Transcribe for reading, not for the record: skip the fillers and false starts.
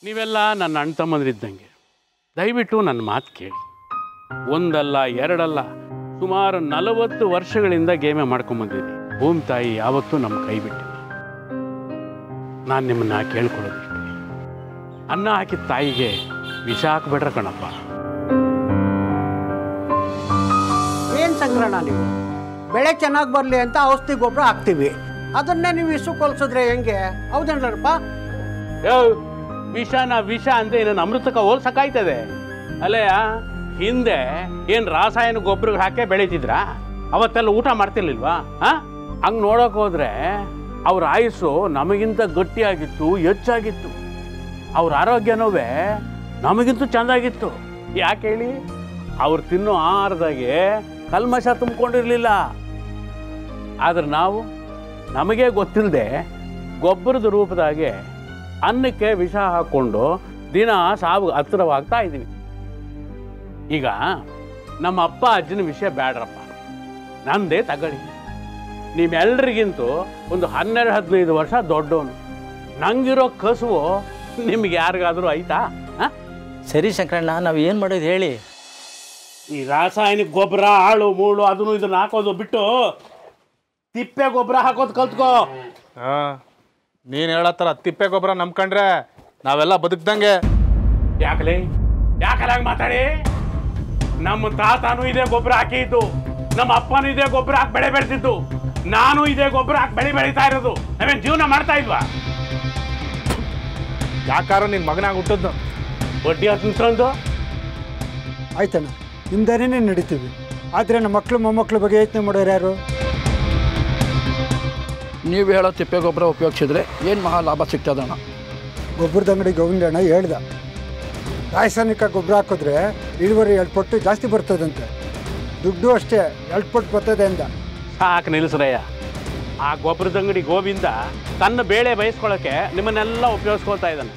ನೀವೆಲ್ಲ ನನ್ನ ಅಣ್ಣ ತಮ್ಮಂದಿರಿದ್ದಂಗೆ ದಯವಿಟ್ಟು ನನ್ನ ಮಾತು ಕೇಳಿ. ಒಂದಲ್ಲ ಎರಡಲ್ಲ ಸುಮಾರು 40 ವರ್ಷಗಳಿಂದ ಗೇಮೆ ಮಾಡ್ಕೊಂಬಂದಿದ್ದೀನಿ. ಭೂಮಿ ತಾಯಿ ಯಾವತ್ತೂ ನಮ್ಮ ಕೈ ಬಿಟ್ಟಿಲ್ಲ. ನಾನು ನಿಮ್ಮನ್ನ ಕೇಳ್ಕೊಳ್ಳೋದಿಷ್ಟೇ, ಅನ್ನ ಹಾಕಿದ ತಾಯಿಗೆ ವಿಷ ಹಾಕ್ಬಿಟ್ರೆ ಕಣಪ್ಪ. ಏನು ಸಂಗ್ರಹಣ ನೀವು? ಬೆಳೆ ಚೆನ್ನಾಗಿ ಬರಲಿ ಅಂತ ಔಷಧಿ ಗೊಬ್ಬರ ಹಾಕ್ತೀವಿ, ಅದನ್ನೇ ನೀವು ವಿಷ ಕೊಲ್ಸಿದ್ರೆ ಹೆಂಗೆ? ಹೌದೇನಪ್ಪ? ವಿಷನ ವಿಷ ಅಂದರೆ ಏನನ್ನು ಅಮೃತಕ್ಕೆ ಹೋಲ್ಸಕ್ಕಾಯ್ತದೆ ಅಲ್ಲಯ್ಯ? ಹಿಂದೆ ಏನು ರಾಸಾಯನಿಕ ಗೊಬ್ಬರ ಹಾಕೇ ಬೆಳೀತಿದ್ರಾ? ಅವತ್ತೆಲ್ಲ ಊಟ ಮಾಡ್ತಿರ್ಲಿಲ್ವಾ? ಹಂಗೆ ನೋಡೋಕೆ ಹೋದರೆ ಅವ್ರ ಆಯುಸ್ಸು ನಮಗಿಂತ ಗಟ್ಟಿಯಾಗಿತ್ತು, ಹೆಚ್ಚಾಗಿತ್ತು. ಅವ್ರ ಆರೋಗ್ಯನೂ ನಮಗಿಂತೂ ಚೆಂದಾಗಿತ್ತು. ಯಾಕೆ ಹೇಳಿ? ಅವ್ರು ತಿನ್ನೋ ಆಹಾರದಾಗೆ ಕಲ್ಮಶ ತುಂಬಿಕೊಂಡಿರಲಿಲ್ಲ. ಆದ್ರೆ ನಾವು ನಮಗೆ ಗೊತ್ತಿಲ್ಲದೆ ಗೊಬ್ಬರದ ರೂಪದಾಗೆ ಅನ್ನಕ್ಕೆ ವಿಷ ಹಾಕ್ಕೊಂಡು ದಿನ ಸಾವು ಹತ್ತಿರವಾಗ್ತಾ ಇದ್ದೀವಿ. ಈಗ ನಮ್ಮ ಅಪ್ಪ ಅಜ್ಜನ ವಿಷಯ ಬೇಡ್ರಪ್ಪ, ನಂದೇ ತಗೊಳ್ಳಿ. ನೀವೆಲ್ರಿಗಿಂತೂ ಒಂದು 12-15 ವರ್ಷ ದೊಡ್ಡವನು. ನಂಗಿರೋ ಕಸುವು ನಿಮ್ಗೆ ಯಾರಿಗಾದರೂ ಆಯ್ತಾ? ಸರಿ ಶಂಕರಣ್ಣ, ನಾವು ಏನು ಮಾಡೋದು ಹೇಳಿ? ಈ ರಾಸಾಯನಿಕ ಗೊಬ್ಬರ ಆಳು ಮೂಳು ಅದನ್ನು ಇದನ್ನು ಹಾಕೋದು ಬಿಟ್ಟು ತಿಪ್ಪೆ ಗೊಬ್ಬರ ಹಾಕೋದು ಕಲ್ತ್ಕೋ. ನೀನು ಹೇಳತ್ತರ ತಿಪ್ಪೆ ಗೊಬ್ಬರ ನಂಬ್ಕೊಂಡ್ರೆ ನಾವೆಲ್ಲ ಬದುಕ್ದಂಗೆ. ಯಾಕಲೇ ಮಾತಾಡಿ? ನಮ್ಮ ತಾತನೂ ಇದೇ ಗೊಬ್ಬರ ಹಾಕಿದ್ದು, ನಮ್ಮ ಅಪ್ಪನೂ ಇದೇ ಗೊಬ್ಬರ ಹಾಕಿ ಬೆಳೆ ಬೆಳೆದಿದ್ದು, ನಾನು ಇದೇ ಗೊಬ್ಬರ ಹಾಕಿ ಬೆಳೀತಾ ಇರೋದು. ನಾವೇನು ಜೀವನ ಮಾಡ್ತಾ ಇದ್ವಾ? ಯಾಕಾರ ನಿನ್ನ ಮಗನಾಗ ಹುಟ್ಟದ್ದು ಬಡ್ಡಿ ಅಂತಂದು ಆಯ್ತಣ್ಣ, ನಿಮ್ದಾನೇ ನಡೀತೀವಿ. ಆದರೆ ನಮ್ಮ ಮಕ್ಕಳು ಮೊಮ್ಮಕ್ಕಳ ಬಗ್ಗೆ ಯೋಚನೆ ಮಾಡೋರು ಯಾರು? ನೀವು ಹೇಳೋ ತಿಪ್ಪೆ ಗೊಬ್ಬರ ಉಪಯೋಗಿಸಿದ್ರೆ ಏನು ಮಹಾ ಲಾಭ ಸಿಗ್ತದಣ್ಣ? ಗೊಬ್ಬರದ ಅಂಗಡಿ ಗೋವಿಂದಣ್ಣ ಹೇಳ್ದ, ರಾಸಾಯನಿಕ ಗೊಬ್ಬರ ಹಾಕಿದ್ರೆ ಇಳುವರಿ 2 ಪಟ್ಟು ಜಾಸ್ತಿ ಬರ್ತದಂತೆ, ದುಡ್ಡು ಅಷ್ಟೇ 2 ಪಟ್ಟು ಬರ್ತದೆ ಅಂದ. ಸಾಕು ನಿಲ್ಲಿಸ್ರಯ್ಯ. ಆ ಗೊಬ್ಬರದ ಅಂಗಡಿ ಗೋವಿಂದ ತನ್ನ ಬೇಳೆ ಬಯಸ್ಕೊಳ್ಳೋಕ್ಕೆ ನಿಮ್ಮನ್ನೆಲ್ಲ ಉಪಯೋಗಿಸ್ಕೊಳ್ತಾ ಇದ್ದಾನೆ.